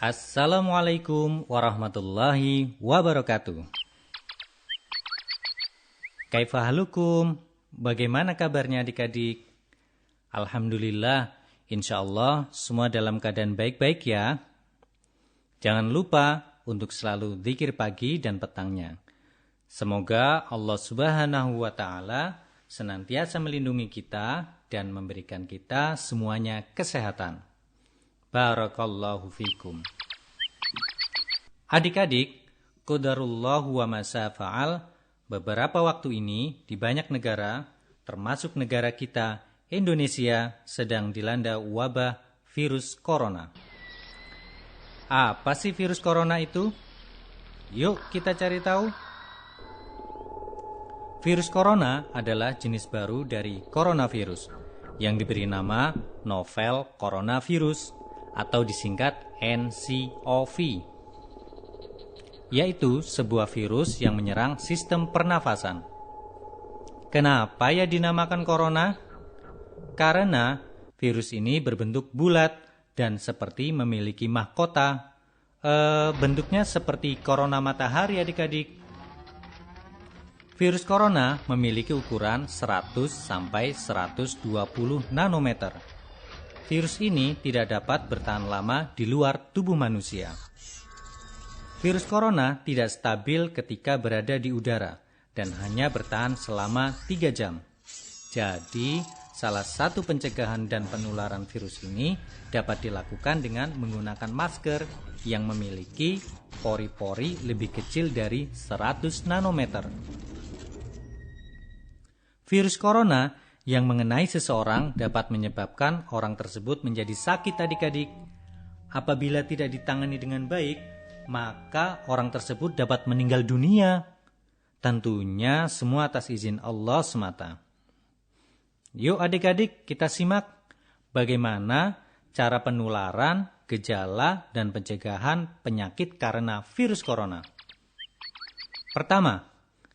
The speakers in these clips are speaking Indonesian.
Assalamualaikum warahmatullahi wabarakatuh. Kaifa halukum? Bagaimana kabarnya adik-adik? Alhamdulillah, insyaallah semua dalam keadaan baik-baik ya. Jangan lupa untuk selalu zikir pagi dan petangnya. Semoga Allah Subhanahu wa Ta'ala senantiasa melindungi kita dan memberikan kita semuanya kesehatan. Barakallahu fikum. Adik-adik, qadarullahu wa ma syafa'al, beberapa waktu ini di banyak negara, termasuk negara kita, Indonesia, sedang dilanda wabah virus corona. Apa sih virus corona itu? Yuk kita cari tahu. Virus corona adalah jenis baru dari coronavirus yang diberi nama novel coronavirus atau disingkat NCOV, yaitu sebuah virus yang menyerang sistem pernafasan. Kenapa ya dinamakan corona? Karena virus ini berbentuk bulat dan seperti memiliki mahkota. Bentuknya seperti corona matahari adik-adik. Virus corona memiliki ukuran 100 sampai 120 nanometer. Virus ini tidak dapat bertahan lama di luar tubuh manusia. Virus corona tidak stabil ketika berada di udara dan hanya bertahan selama 3 jam. Jadi, salah satu pencegahan dan penularan virus ini dapat dilakukan dengan menggunakan masker yang memiliki pori-pori lebih kecil dari 100 nanometer. Virus corona yang mengenai seseorang dapat menyebabkan orang tersebut menjadi sakit adik-adik. Apabila tidak ditangani dengan baik, maka orang tersebut dapat meninggal dunia. Tentunya semua atas izin Allah semata. Yuk adik-adik kita simak bagaimana cara penularan, gejala, dan pencegahan penyakit karena virus corona. Pertama,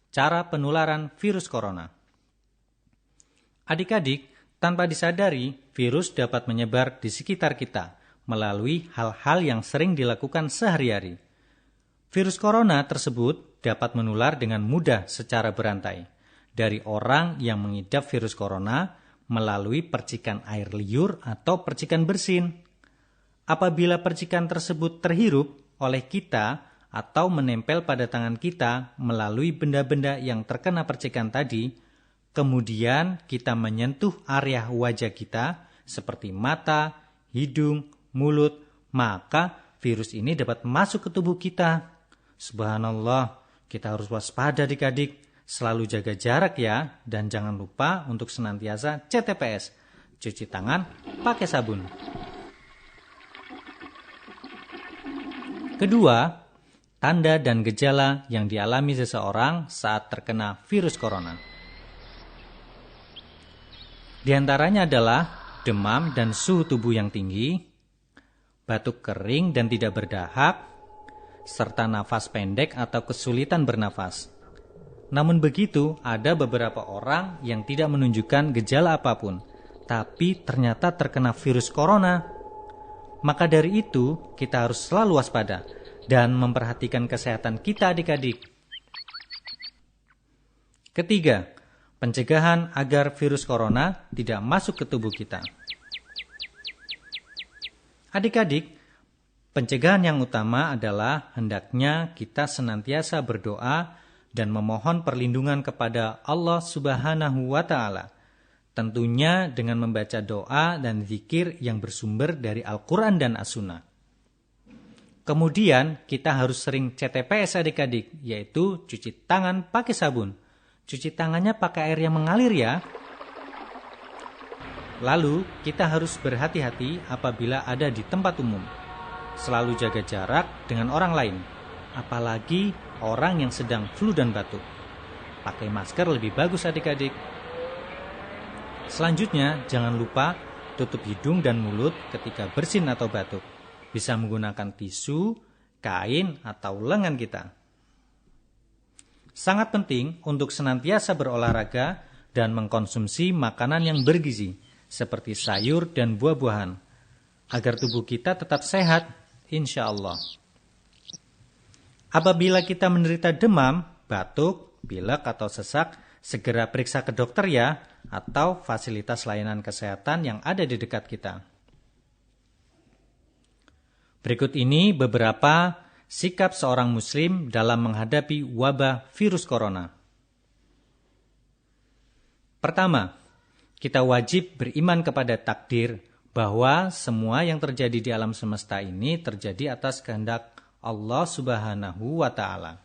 cara penularan virus corona. Adik-adik, tanpa disadari, virus dapat menyebar di sekitar kita melalui hal-hal yang sering dilakukan sehari-hari. Virus corona tersebut dapat menular dengan mudah secara berantai dari orang yang mengidap virus corona melalui percikan air liur atau percikan bersin. Apabila percikan tersebut terhirup oleh kita atau menempel pada tangan kita melalui benda-benda yang terkena percikan tadi, kemudian kita menyentuh area wajah kita seperti mata, hidung, mulut, maka virus ini dapat masuk ke tubuh kita. Subhanallah, kita harus waspada adik-adik, selalu jaga jarak ya, dan jangan lupa untuk senantiasa CTPS, cuci tangan pakai sabun. Kedua, tanda dan gejala yang dialami seseorang saat terkena virus corona. Di antaranya adalah demam dan suhu tubuh yang tinggi, batuk kering dan tidak berdahak, serta nafas pendek atau kesulitan bernafas. Namun begitu, ada beberapa orang yang tidak menunjukkan gejala apapun, tapi ternyata terkena virus corona. Maka dari itu, kita harus selalu waspada dan memperhatikan kesehatan kita adik-adik. Ketiga, pencegahan agar virus corona tidak masuk ke tubuh kita. Adik-adik, pencegahan yang utama adalah hendaknya kita senantiasa berdoa dan memohon perlindungan kepada Allah Subhanahu wa Ta'ala. Tentunya dengan membaca doa dan zikir yang bersumber dari Al-Quran dan As-Sunnah. Kemudian kita harus sering CTPS adik-adik, yaitu cuci tangan pakai sabun. Cuci tangannya pakai air yang mengalir ya. Lalu kita harus berhati-hati apabila ada di tempat umum. Selalu jaga jarak dengan orang lain, apalagi orang yang sedang flu dan batuk. Pakai masker lebih bagus adik-adik. Selanjutnya, jangan lupa tutup hidung dan mulut ketika bersin atau batuk. Bisa menggunakan tisu, kain, atau lengan kita. Sangat penting untuk senantiasa berolahraga dan mengkonsumsi makanan yang bergizi, seperti sayur dan buah-buahan, agar tubuh kita tetap sehat insya Allah. Apabila kita menderita demam, batuk, pilek atau sesak, segera periksa ke dokter ya, atau fasilitas layanan kesehatan yang ada di dekat kita. Berikut ini beberapa sikap seorang muslim dalam menghadapi wabah virus corona. Pertama, kita wajib beriman kepada takdir bahwa semua yang terjadi di alam semesta ini terjadi atas kehendak Allah Subhanahu wa Ta'ala.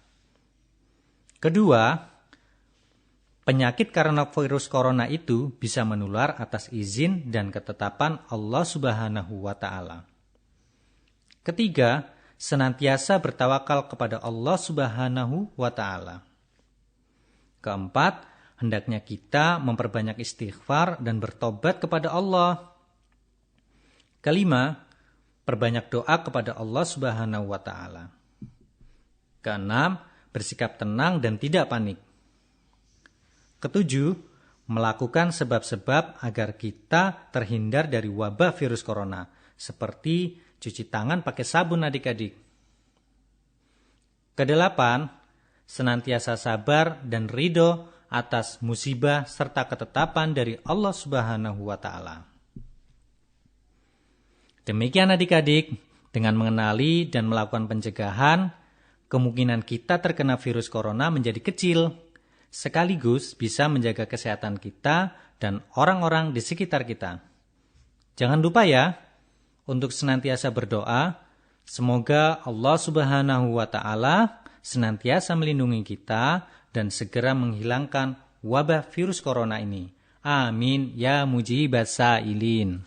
Kedua, penyakit karena virus corona itu bisa menular atas izin dan ketetapan Allah Subhanahu wa Ta'ala. Ketiga, senantiasa bertawakal kepada Allah Subhanahu wa Ta'ala. Keempat, hendaknya kita memperbanyak istighfar dan bertobat kepada Allah. Kelima, perbanyak doa kepada Allah Subhanahu wa Ta'ala. Keenam, bersikap tenang dan tidak panik. Ketujuh, melakukan sebab-sebab agar kita terhindar dari wabah virus corona, seperti cuci tangan pakai sabun adik-adik. Kedelapan, senantiasa sabar dan ridho atas musibah serta ketetapan dari Allah Subhanahu wa Ta'ala. Demikian adik-adik, dengan mengenali dan melakukan pencegahan, kemungkinan kita terkena virus corona menjadi kecil, sekaligus bisa menjaga kesehatan kita dan orang-orang di sekitar kita. Jangan lupa ya, untuk senantiasa berdoa, semoga Allah Subhanahu wa Ta'ala senantiasa melindungi kita dan segera menghilangkan wabah virus corona ini. Amin ya mujibas sa'ilin.